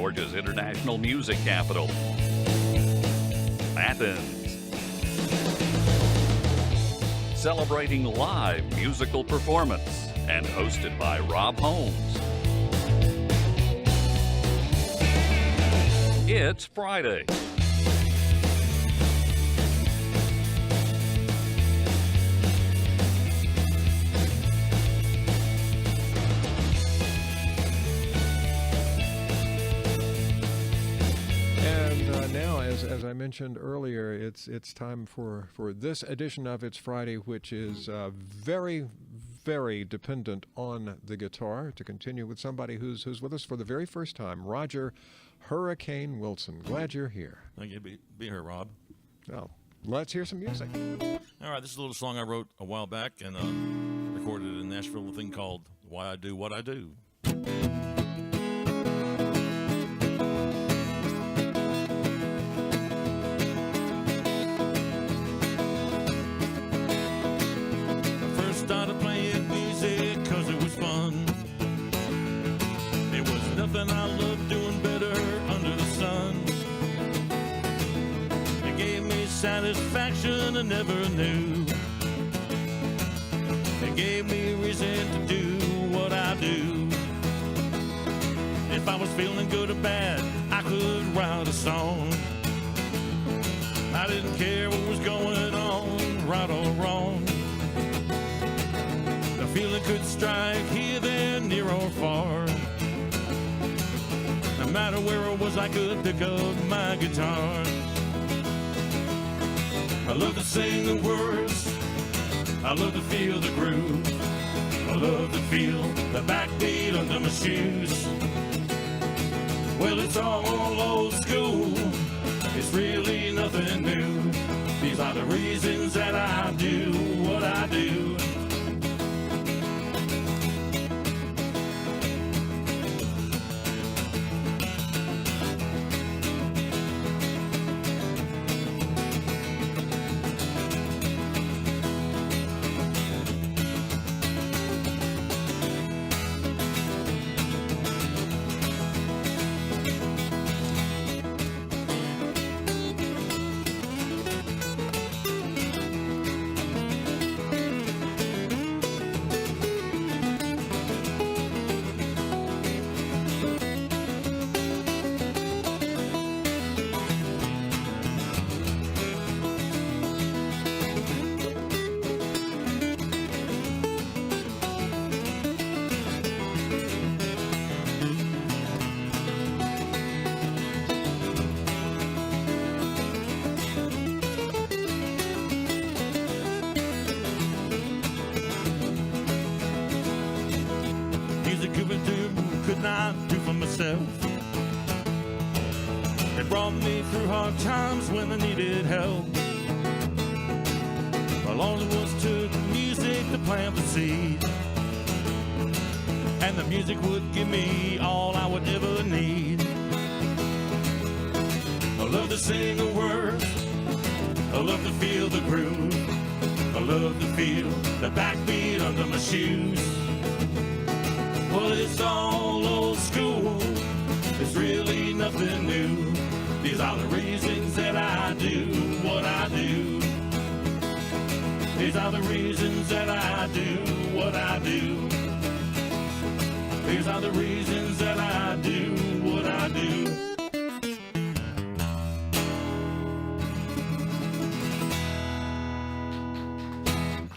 Georgia's international music capital, Athens. Celebrating live musical performance and hosted by Rob Holmes. It's Friday. Now, as I mentioned earlier, it's time for this edition of It's Friday, which is very, very dependent on the guitar. To continue with somebody who's with us for the very first time, Roger Hurricane Wilson. Glad you're here. Thank you. Be here, Rob. Well, let's hear some music. All right, this is a little song I wrote a while back and recorded it in Nashville, a thing called Why I Do What I Do. Started playing music cause it was fun. It was nothing I loved doing better under the sun. It gave me satisfaction I never knew. It gave me reason to do what I do. If I was feeling good or bad, I could write a song. I didn't care what was going on, right or wrong. Feeling could strike here, there, near or far. No matter where I was, I could pick up my guitar. I love to sing the words, I love to feel the groove, I love to feel the backbeat under my shoes. Well, it's all old school, it's really nothing new. These are the reasons that I do what I do. Could not do for myself. It brought me through hard times when I needed help. Well, all it was took music to plant the seed, and the music would give me all I would ever need. I love to sing the words, I love to feel the groove, I love to feel the backbeat under my shoes. Well, it's all old school, it's really nothing new. These are the reasons that I do what I do. These are the reasons that I do what I do. These are the reasons that I do what I do.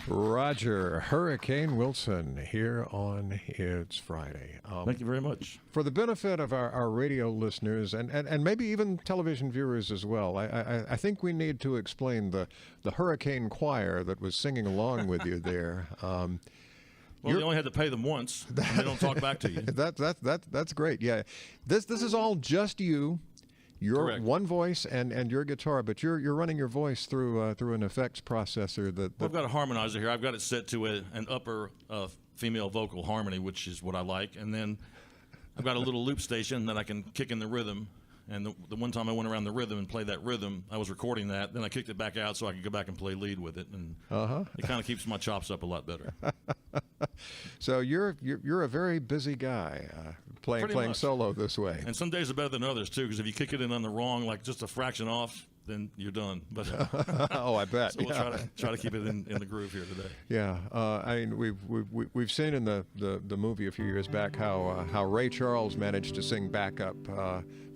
Roger Hurricane Wilson here on It's Friday. Thank you very much. For the benefit of our radio listeners and maybe even television viewers as well, I think we need to explain the Hurricane Choir that was singing along with you there. Well, you only had to pay them once, and they don't talk back to you. That's great. Yeah, this is all just you. Your Correct. One voice and your guitar, but you're running your voice through an effects processor. Well, I've got a harmonizer here. I've got it set to an upper female vocal harmony, which is what I like, and then I've got a little loop station that I can kick in the rhythm And the one time I went around the rhythm and played that rhythm, I was recording that. Then I kicked it back out so I could go back and play lead with it, and it kind of keeps my chops up a lot better. So you're a very busy guy, playing much. solo this way. And some days are better than others too, because if you kick it in on the wrong, like just a fraction off, then you're done. But Oh, I bet. so we'll try to keep it in the groove here today. Yeah, I mean we've seen in the movie a few years back how Ray Charles managed to sing backup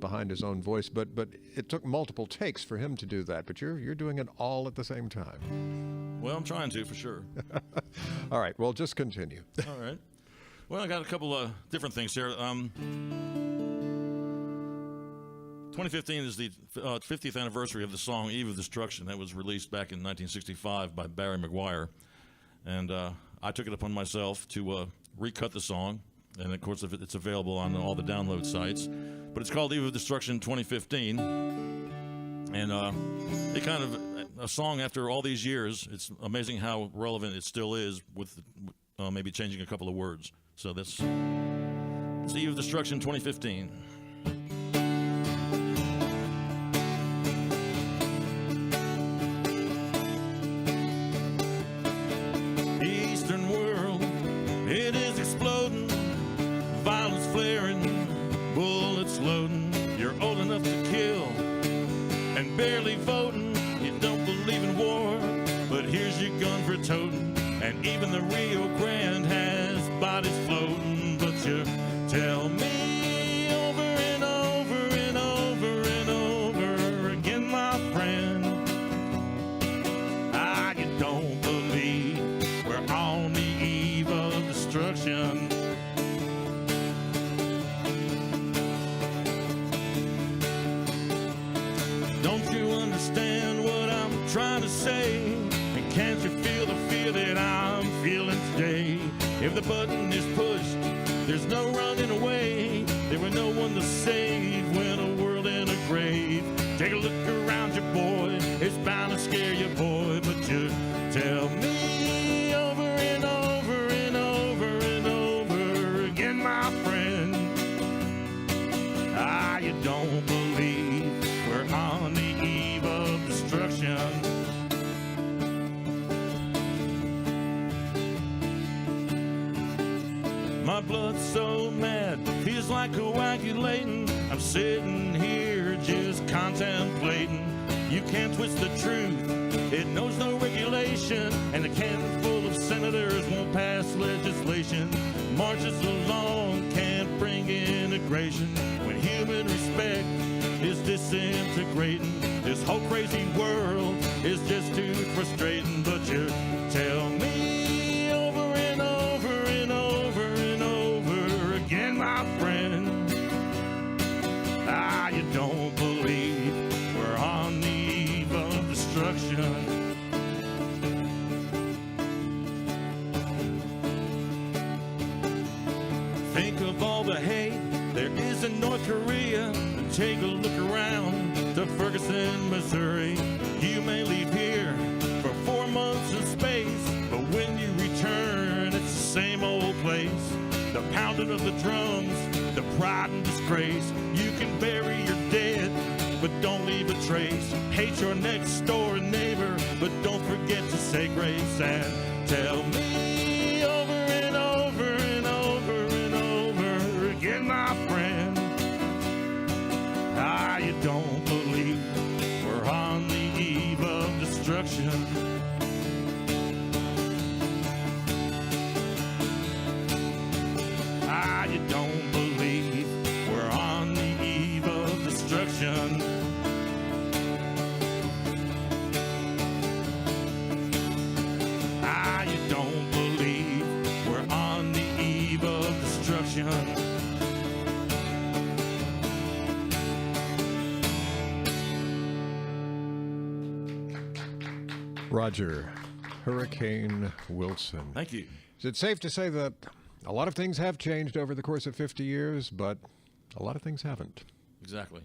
behind his own voice, but it took multiple takes for him to do that. But you're doing it all at the same time. Well, I'm trying to, for sure. All right, well, just continue. All right. Well, I got a couple of different things here. 2015 is the 50th anniversary of the song "Eve of Destruction" that was released back in 1965 by Barry McGuire, and I took it upon myself to recut the song, and of course it's available on all the download sites. But it's called "Eve of Destruction 2015," and it kind of a song after all these years. It's amazing how relevant it still is with maybe changing a couple of words. So it's "Eve of Destruction 2015." Eastern world, it is exploding, violence flaring, bullets loading. You're old enough to kill and barely voting. You don't believe in war, but here's your gun for toting. And even the Rio Grande has bodies floating. But you tell me over and over and over and over again, my friend, you don't believe we're on the eve of destruction. Don't you understand what I'm trying to say? And can't you feel the fear that I'm feeling today? If the button is pushed, there's no running away. There were no one to save when a world in a grave. Take a look around you, boy. It's bound to scare you, boy. But you tell me over and over and over and over again, my friend, you don't believe we're on the eve of destruction. My blood's so mad, feels like coagulating. I'm sitting here just contemplating. You can't twist the truth, it knows no regulation. And a can full of senators won't pass legislation. Marches along can't bring integration. When human respect is disintegrating, this whole crazy world is just too frustrating. But you tell me over and over and over and over again, my friend, you don't believe we're on the eve of destruction. Think of all the hate there is in North Korea. Take a look around to Ferguson, Missouri. You may leave here for 4 months in space, but when you return, it's the same old place. The pounding of the drums, the pride and disgrace. You can bury your dead, but don't leave a trace. Hate your next door neighbor, but don't forget to say grace. And tell me over and over and over and over again, my friend, you don't believe we're on the eve of destruction. You don't believe we're on the eve of destruction. You don't believe we're on the eve of destruction. Roger Hurricane Wilson. Thank you. Is it safe to say that a lot of things have changed over the course of 50 years, but a lot of things haven't? Exactly.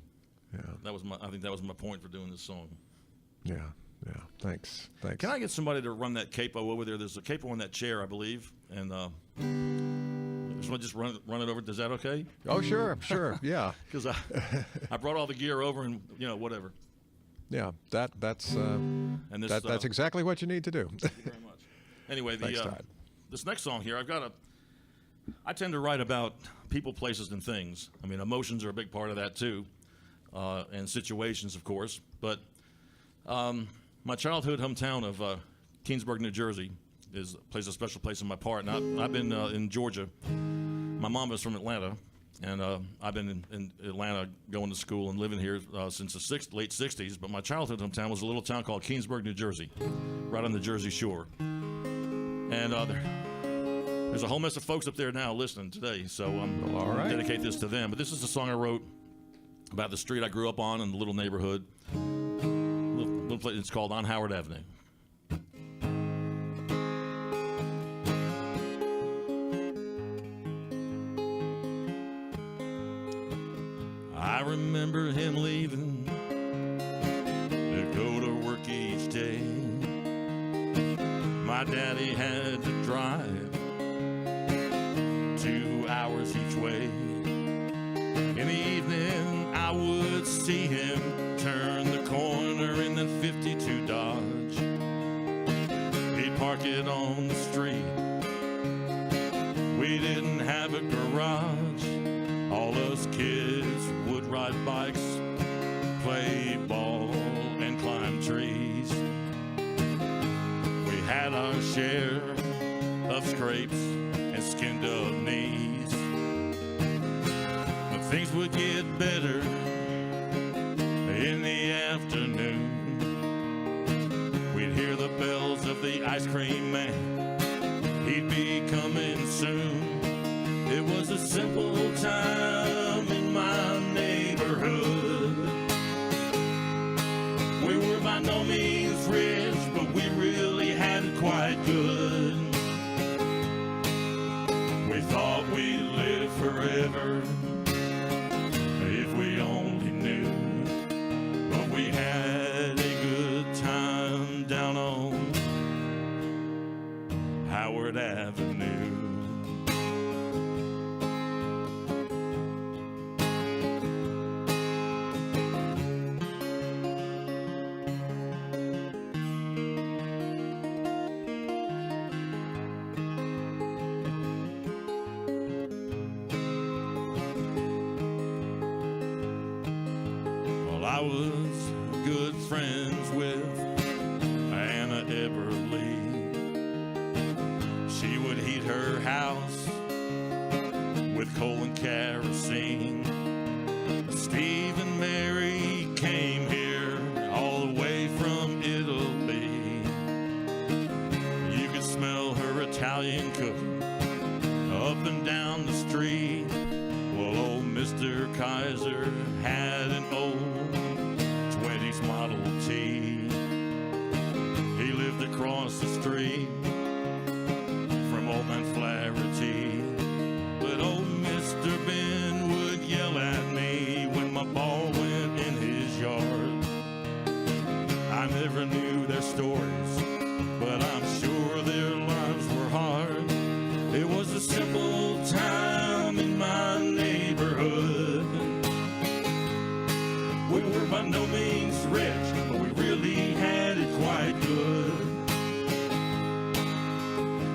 Yeah. I think that was my point for doing this song. Yeah. Thanks. Can I get somebody to run that capo over there? There's a capo on that chair, I believe. And just run it over. Is that okay? Oh, sure, yeah. Because I brought all the gear over and whatever. Yeah, that's And this, that's exactly what you need to do. Thank you very much. Anyway, Thanks, Todd. this next song here, I tend to write about people, places, and things. I mean, emotions are a big part of that too, and situations, of course. But my childhood hometown of Keansburg, New Jersey, plays a special place in my heart. And I've been in Georgia. My mom is from Atlanta, and I've been in Atlanta going to school and living here since the late 60s. But my childhood hometown was a little town called Keansburg, New Jersey, right on the Jersey Shore. And there's a whole mess of folks up there now listening today, so I'm all right. Dedicate this to them. But this is a song I wrote about the street I grew up on in the little neighborhood. Little place, it's called On Howard Avenue. I remember him leaving to go to work each day. My daddy had to drive 2 hours each way. In the evening, I would see him turn the corner in the 52 Dodge. He'd park it on the street. We didn't have a garage. All us kids would ride bikes, play ball, and climb trees. We had our share of scrapes and skinned up knees. When things would get better in the afternoon, we'd hear the bells of the ice cream man. He'd be coming soon. It was a simple time in my neighborhood. We were by no means rich, but we really had it quite good. We thought we'd live forever if we only knew. But we had a good time down on Howard Avenue. I was good friends with Anna Everly. She would heat her house with coal and kerosene. Steve and Mary came here all the way from Italy. You could smell her Italian cooking up and down the street. Well, old Mr. Kaiser had an old 20s Model T. He lived across the street from Old Man Flaherty. But old Mr. Ben would yell at me when my ball went in his yard. I never knew their stories, but I'm sure their lives were hard. It was a simple time in my neighborhood. We were by no means rich, but we really had it quite good.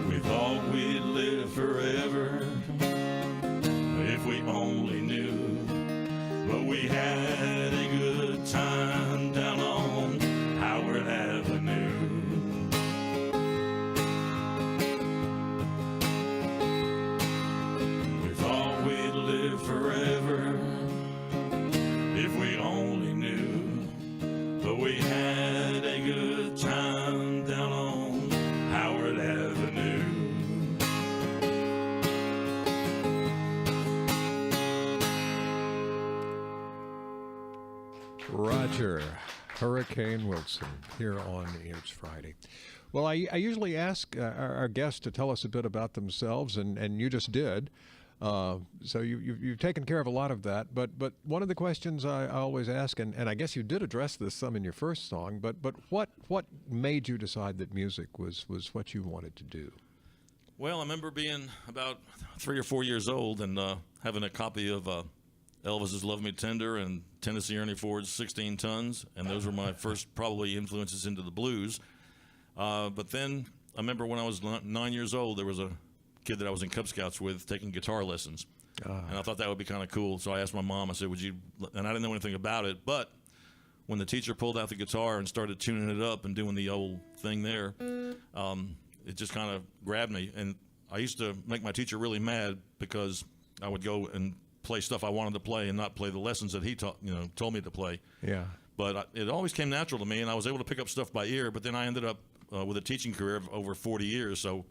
We thought we'd live forever if we only knew. But we had a good time down on Howard Avenue. We thought we'd live forever if we only knew. But we had a good time down on Howard Avenue. Roger, Hurricane Wilson, here on It's Friday. Well, I usually ask our guests to tell us a bit about themselves, and you just did. So you've taken care of a lot of that. But one of the questions I always ask, and I guess you did address this some in your first song, but what made you decide that music was what you wanted to do? Well, I remember being about 3 or 4 years old and having a copy of Elvis's "Love Me Tender" and Tennessee Ernie Ford's "16 Tons," and those were my first probably influences into the blues. But then I remember when I was 9 years old, there was a kid that I was in Cub Scouts with taking guitar lessons, and I thought that would be kind of cool. So I asked my mom. I said, "Would you?" And I didn't know anything about it, but when the teacher pulled out the guitar and started tuning it up and doing the old thing there, it just kind of grabbed me. And I used to make my teacher really mad because I would go and play stuff I wanted to play and not play the lessons that he told me to play. Yeah. But it always came natural to me, and I was able to pick up stuff by ear. But then I ended up with a teaching career of over 40 years, so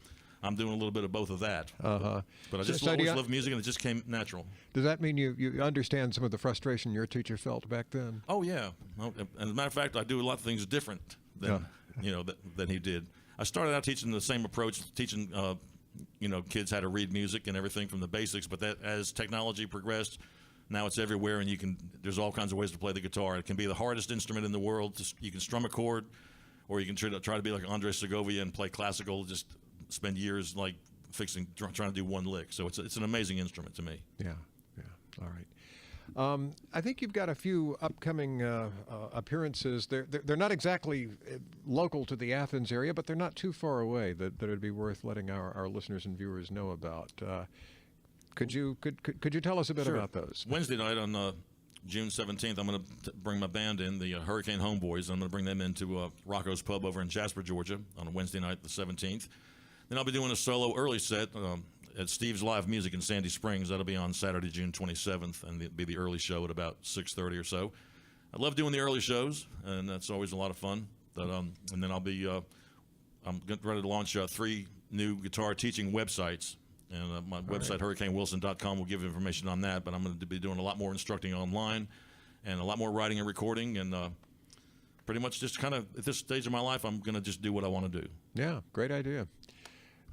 I'm doing a little bit of both of that. But I just always loved music, and it just came natural. Does that mean you understand some of the frustration your teacher felt back then? Oh, yeah. And as a matter of fact, I do a lot of things different than, than he did. I started out teaching the same approach, teaching kids how to read music and everything from the basics. But that as technology progressed, now it's everywhere, and there's all kinds of ways to play the guitar. It can be the hardest instrument in the world. You can strum a chord, or you can try to be like Andre Segovia and play classical. Just spend years like trying to do one lick. So it's an amazing instrument to me. Yeah. All right. I think you've got a few upcoming appearances. They're not exactly local to the Athens area, but they're not too far away that would be worth letting our listeners and viewers know about. Could you tell us a bit about those? Wednesday night on June 17th, I'm going to bring my band in, the Hurricane Homeboys. I'm going to bring them into Rocco's Pub over in Jasper, Georgia, on a Wednesday night, the 17th. Then I'll be doing a solo early set at Steve's Live Music in Sandy Springs. That'll be on Saturday, June 27th, and it'll be the early show at about 6:30 or so. I love doing the early shows, and that's always a lot of fun. And then I'll be I'm ready to launch 3 new guitar teaching websites. And my website, hurricanewilson.com, will give information on that. But I'm going to be doing a lot more instructing online and a lot more writing and recording. And pretty much just kind of at this stage of my life, I'm going to just do what I want to do. Yeah, great idea.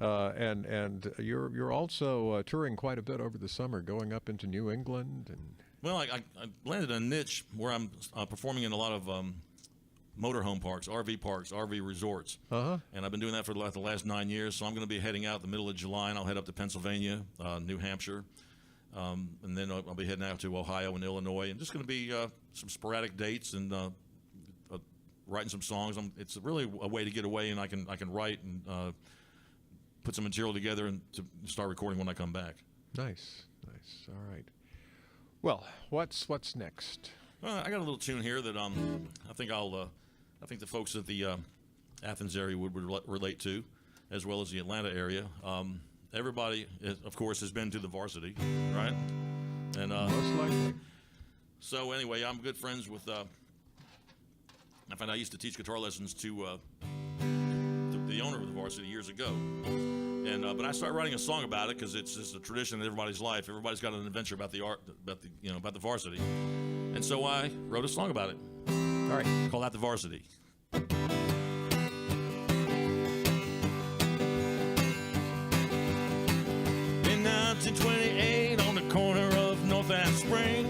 And you're also touring quite a bit over the summer, going up into New England. Well, I landed a niche where I'm performing in a lot of motorhome parks, RV resorts. And I've been doing that for the last 9 years. So I'm going to be heading out the middle of July, and I'll head up to Pennsylvania, New Hampshire. And then I'll be heading out to Ohio and Illinois. And just going to be some sporadic dates and writing some songs. It's really a way to get away, and I can write and put some material together and to start recording when I come back. Nice. All right. Well, what's next? I got a little tune here that I think the folks at the Athens area would relate to, as well as the Atlanta area. Everybody, of course, has been to the Varsity, right? And Most likely. So anyway, I'm good friends with. In fact, I used to teach guitar lessons to the owner of the Varsity years ago. And but I started writing a song about it because it's just a tradition in everybody's life. Everybody's got an adventure about the about the Varsity, and so I wrote a song about it. All right, call that the Varsity. In 1928, on the corner of North and Spring,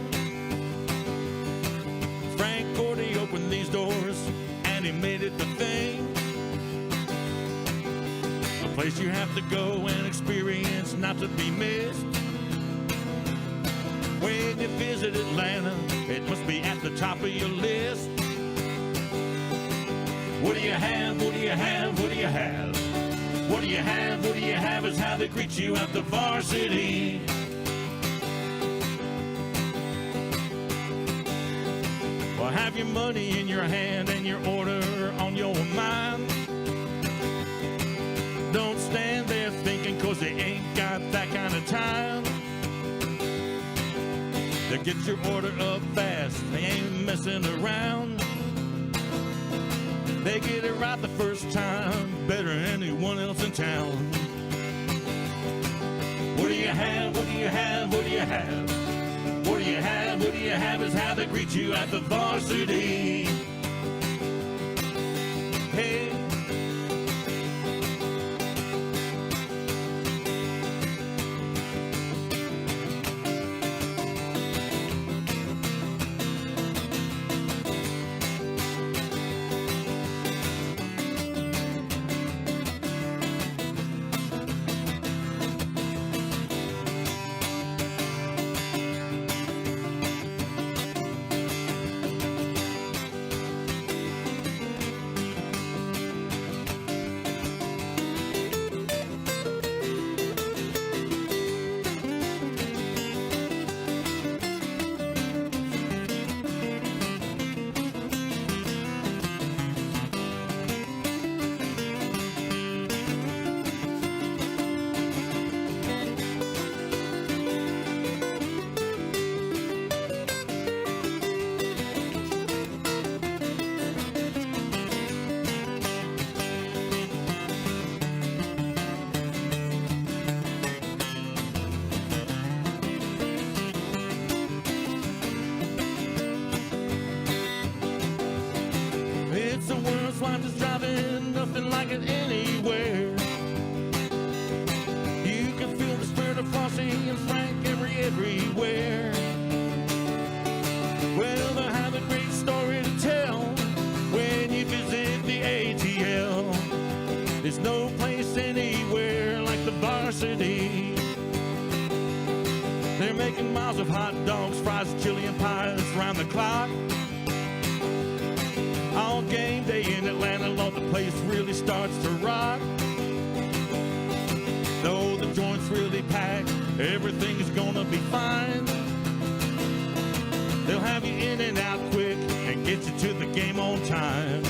Frank Gordy opened these doors, and he made it the thing. A place you have to go and experience, not to be missed. When you visit Atlanta, it must be at the top of your list. What do you have? What do you have? What do you have? What do you have? What do you have is how they greet you at the Varsity. Well, have your money in your hand and your order on your mind. Don't stand there thinking, cause they ain't got that kind of time. They get your order up fast, they ain't messing around. They get it right the first time, better than anyone else in town. What do you have? What do you have? What do you have? What do you have? What do you have is how they greet you at the Varsity. Hey. anywhere. Well, they have a great story to tell when you visit the ATL. There's no place anywhere like the varsity. They're making miles of hot dogs, fries, chili, and pies round the clock. All game day in Atlanta, Lord, the place really starts to rock. Though the joint's really packed, everything is gonna be fine. They'll have you in and out quick and get you to the game on time.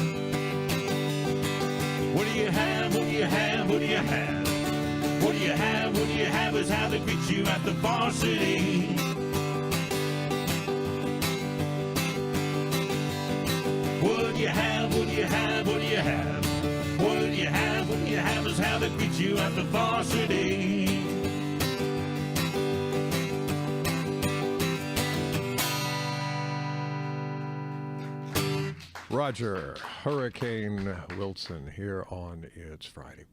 What do you have? What do you have? What do you have? What do you have? What do you have is how they greet you at the varsity. What do you have? What do you have? What do you have? What do you have? What do you have is how they greet you at the varsity. Roger Hurricane Wilson here on It's Friday.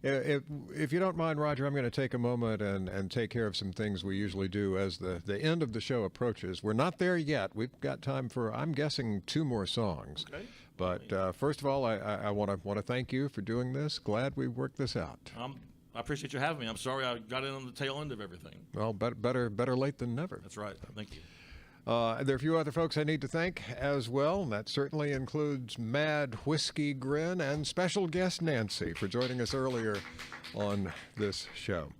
If you don't mind, Roger, I'm going to take a moment and take care of some things we usually do as the end of the show approaches. We're not there yet. We've got time for, I'm guessing, 2 more songs. Okay. But first of all, I want to thank you for doing this. Glad we worked this out. I appreciate you having me. I'm sorry I got in on the tail end of everything. Well, better late than never. That's right. Thank you. There are a few other folks I need to thank as well. That certainly includes Mad Whiskey Grin and special guest Nancy for joining us earlier on this show,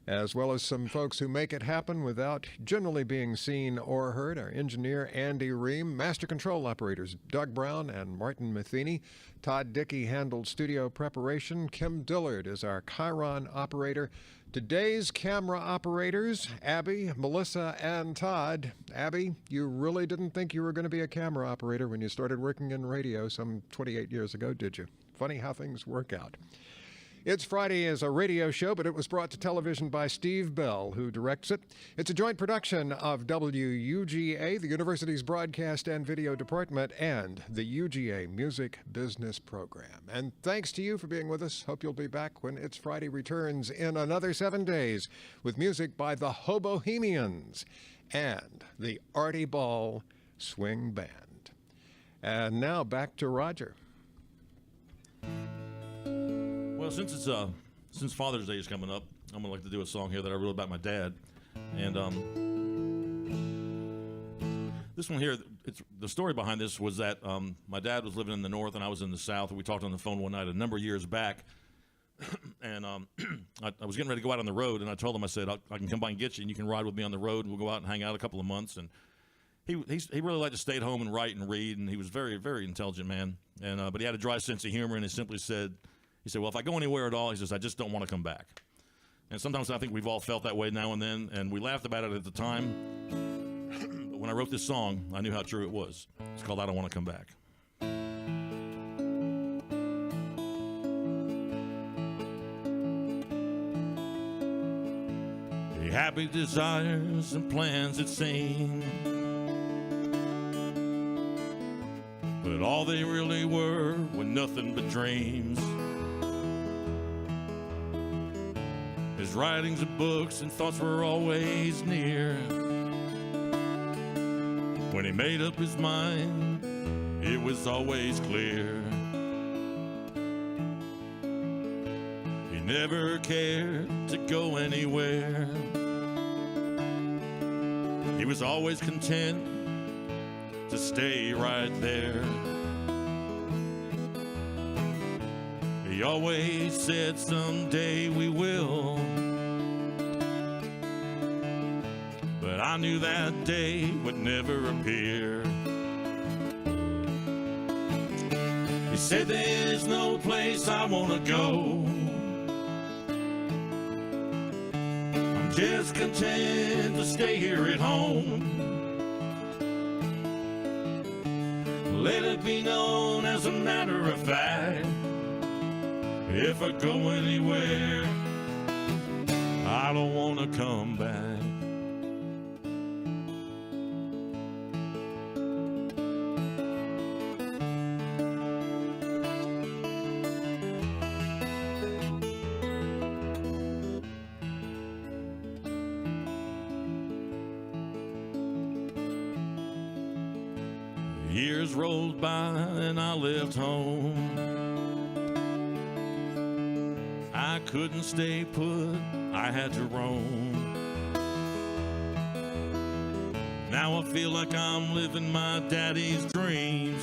as well as some folks who make it happen without generally being seen or heard. Our engineer, Andy Ream, master control operators, Doug Brown and Martin Matheny. Todd Dickey handled studio preparation. Kim Dillard is our Chiron operator. Today's camera operators, Abby, Melissa, and Todd. Abby, you really didn't think you were going to be a camera operator when you started working in radio some 28 years ago, did you? Funny how things work out. It's Friday is a radio show, but it was brought to television by Steve Bell, who directs it. It's a joint production of WUGA, the university's broadcast and video department, and the UGA Music Business Program. And thanks to you for being with us. Hope you'll be back when It's Friday returns in another 7 days with music by the Hobohemians and the Artie Ball Swing Band. And now back to Roger. Well, since Father's Day is coming up, I'm gonna like to do a song here that I wrote about my dad, and this one here. It's the story behind this was that my dad was living in the north and I was in the south, and we talked on the phone one night a number of years back, and I was getting ready to go out on the road, and I told him, I said, I can come by and get you, and you can ride with me on the road, and we'll go out and hang out a couple of months. And he really liked to stay at home and write and read, and he was very, very intelligent man, and but he had a dry sense of humor, and he simply said. He said, well, if I go anywhere at all, he says, I just don't want to come back. And sometimes I think we've all felt that way now and then, and we laughed about it at the time. But when I wrote this song, I knew how true it was. It's called I Don't Want to Come Back. Happy desires and plans it seemed, but all they really were nothing but dreams. His writings and books and thoughts were always near. When he made up his mind, it was always clear. He never cared to go anywhere. He was always content to stay right there. He always said someday we will, but I knew that day would never appear. He said there's no place I want to go, I'm just content to stay here at home. Let it be known as a matter of fact, if I go anywhere, I don't want to come back. Years rolled by and I left home. I couldn't stay put, I had to roam. Now I feel like I'm living my daddy's dreams.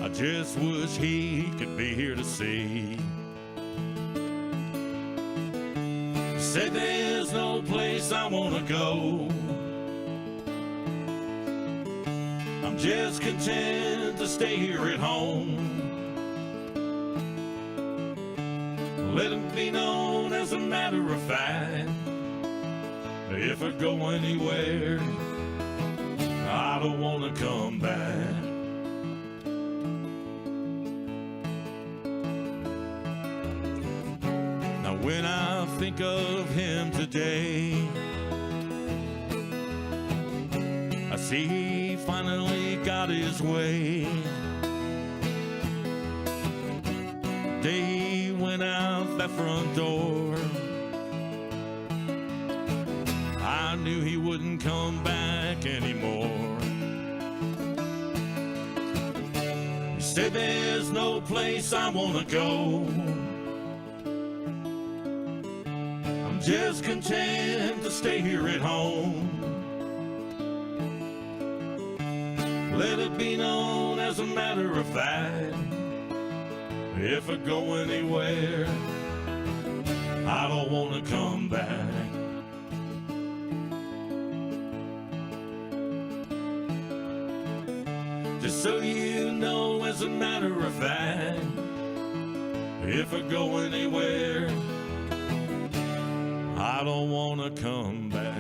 I just wish he could be here to see. Said there's no place I wanna go. I'm just content to stay here at home. Let it be known as a matter of fact, if I go anywhere, I don't wanna come back. Now when I think of him today, I see he finally got his way. Day he went out that front door, I knew he wouldn't come back anymore. He said there's no place I wanna go. I'm just content to stay here at home. Let it be known as a matter of fact, if I go anywhere, I don't wanna come back. Just so you know, as a matter of fact, if I go anywhere, I don't wanna come back.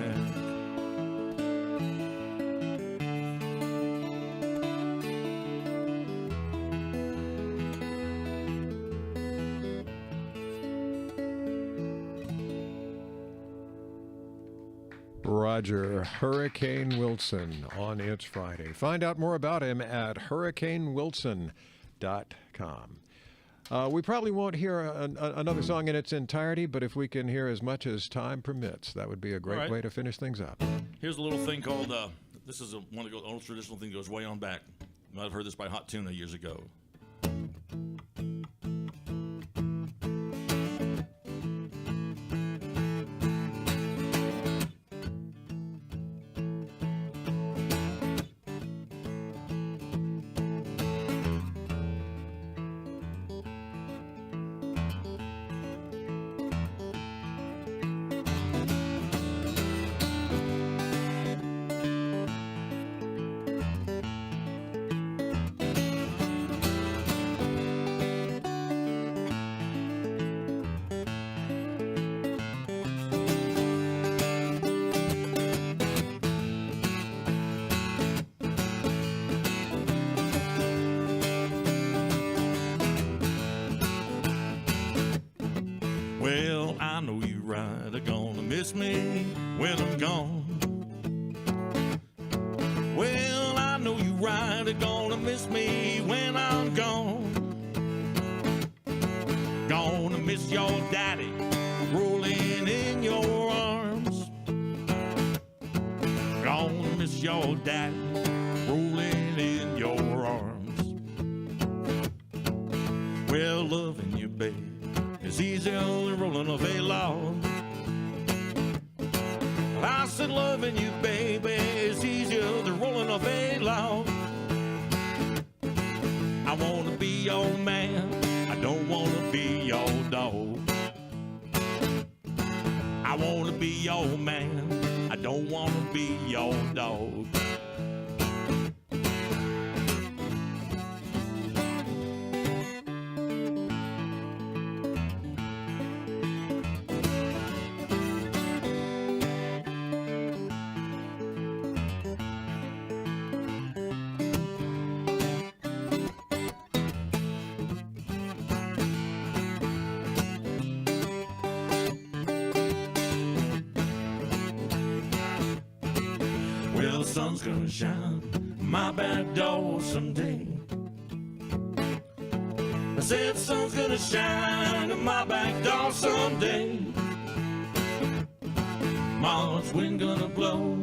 Roger Hurricane Wilson on It's Friday. Find out more about him at hurricanewilson.com. We probably won't hear another song in its entirety, but if we can hear as much as time permits, that would be a great way to finish things up. Here's a little thing called, this is one of the old traditional thing that goes way on back. You might have heard this by Hot Tuna years ago. Well, I know you're right, are gonna miss me when I'm gone. Well, I know you're right, are gonna miss me when I'm gone. Gonna miss your daddy rolling in your arms. Gonna miss your daddy rolling in your arms. Well, loving you, babe, it's easier than rolling a veil log. I said loving you, baby, is easier than rolling a veil log. I wanna be your man, I don't wanna be your dog. I wanna be your man, I don't wanna be your dog. Well, the sun's gonna shine my back door someday. I said the sun's gonna shine in my back door someday. March wind gonna blow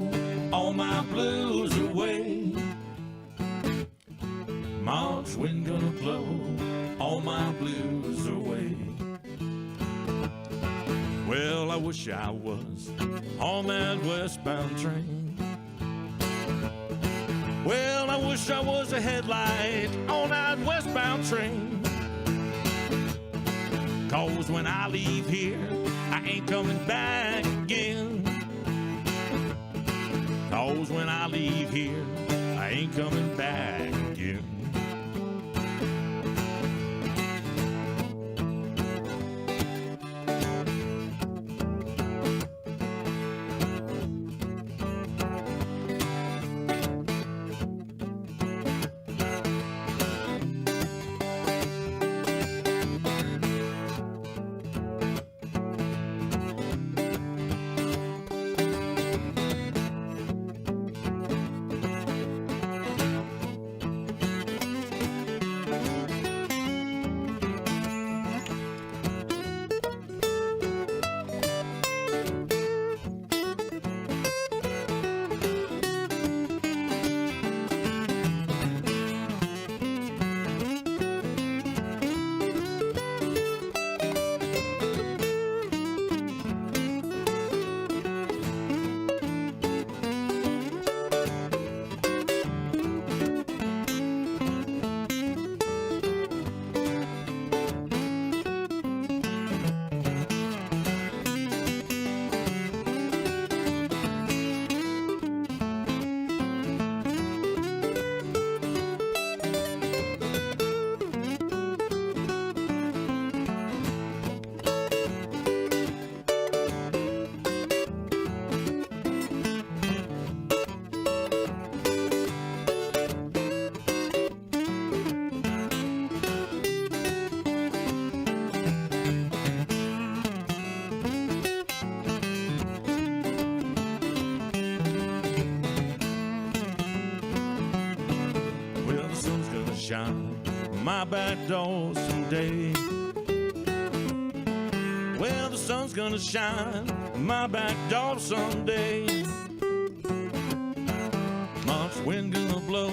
all my blues away. March wind gonna blow all my blues away. Well, I wish I was on that westbound train. Well, I wish I was a headlight on that westbound train. 'Cause when I leave here, I ain't coming back again. 'Cause when I leave here, I ain't coming back again. Shine my back door someday. Well, the sun's gonna shine my back door someday. March wind gonna blow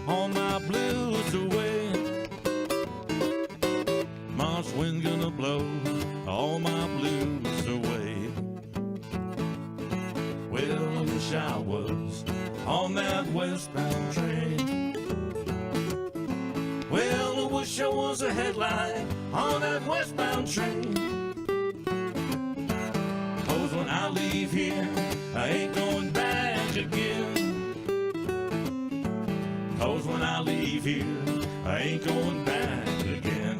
all my blues away. March wind gonna blow all my blues away. Well, I wish I was on that westbound train. Well, I wish I was a headlight on that westbound train. 'Cause when I leave here, I ain't going back again. 'Cause when I leave here, I ain't going back again.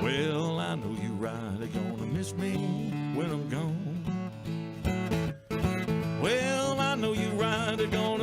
Well, I know you right, are gonna miss me when I'm gone. Well, I know you right, are gonna